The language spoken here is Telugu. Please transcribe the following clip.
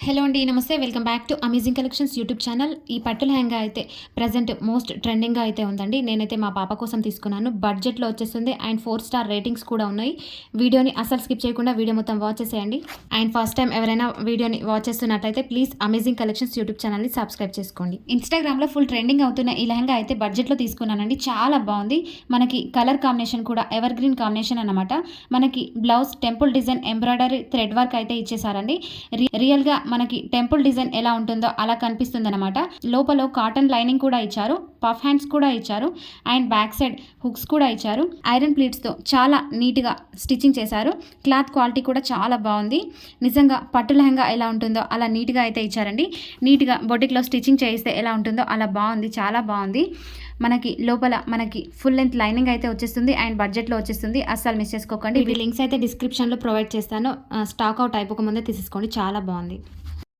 హలో అండి, నమస్తే. Welcome back to amazing collections YouTube channel. ఈ పట్టు లెహంగా అయితే ప్రజెంట్ మోస్ట్ ట్రెండింగ్గా అయితే ఉందండి. నేనైతే మా పాప కోసం తీసుకున్నాను. బడ్జెట్లో వచ్చేస్తుంది అండ్ 4 స్టార్ రేటింగ్స్ కూడా ఉన్నాయి. వీడియోని అసలు స్కిప్ చేయకుండా వీడియో మొత్తం వాచ్ చేసేయండి. అండ్ ఫస్ట్ టైం ఎవరైనా వీడియోని వాచ్ చేస్తున్నట్టయితే ప్లీజ్ అమేజింగ్ కలెక్షన్స్ యూట్యూబ్ ఛానల్ని సబ్స్క్రైబ్ చేసుకోండి. ఇన్స్టాగ్రామ్లో ఫుల్ ట్రెండింగ్ అవుతున్న ఈ లెహంగా అయితే బడ్జెట్లో తీసుకున్నానండి. చాలా బాగుంది. మనకి కలర్ కాంబినేషన్ కూడా ఎవర్ గ్రీన్ కాంబినేషన్ అన్నమాట. మనకి blouse temple design embroidery thread work అయితే ఇచ్చేసారండి. రియల్గా మనకి టెంపుల్ డిజైన్ ఎలా ఉంటుందో అలా కనిపిస్తుంది అనమాట. లోపల కాటన్ లైనింగ్ కూడా ఇచ్చారు, పఫ్ హ్యాండ్స్ కూడా ఇచ్చారు అండ్ బ్యాక్ సైడ్ హుక్స్ కూడా ఇచ్చారు. ఐరన్ ప్లీట్స్తో చాలా నీట్గా స్టిచ్చింగ్ చేశారు. క్లాత్ క్వాలిటీ కూడా చాలా బాగుంది. నిజంగా పట్టు లెహంగా ఎలా ఉంటుందో అలా నీట్గా అయితే ఇచ్చారండి. నీట్గా బొటిక్లో స్టిచ్చింగ్ చేయిస్తే ఎలా ఉంటుందో అలా బాగుంది, చాలా బాగుంది. మనకి లోపల మనకి ఫుల్ లెంత్ లైనింగ్ అయితే వచ్చేస్తుంది అండ్ బడ్జెట్లో వచ్చేస్తుంది. అస్సలు మిస్ చేసుకోకండి. ఇవి లింక్స్ అయితే డిస్క్రిప్షన్లో ప్రొవైడ్ చేస్తాను. స్టాక్ అవుట్ అయిపోక ముందే తీసేసుకోండి, చాలా బాగుంది.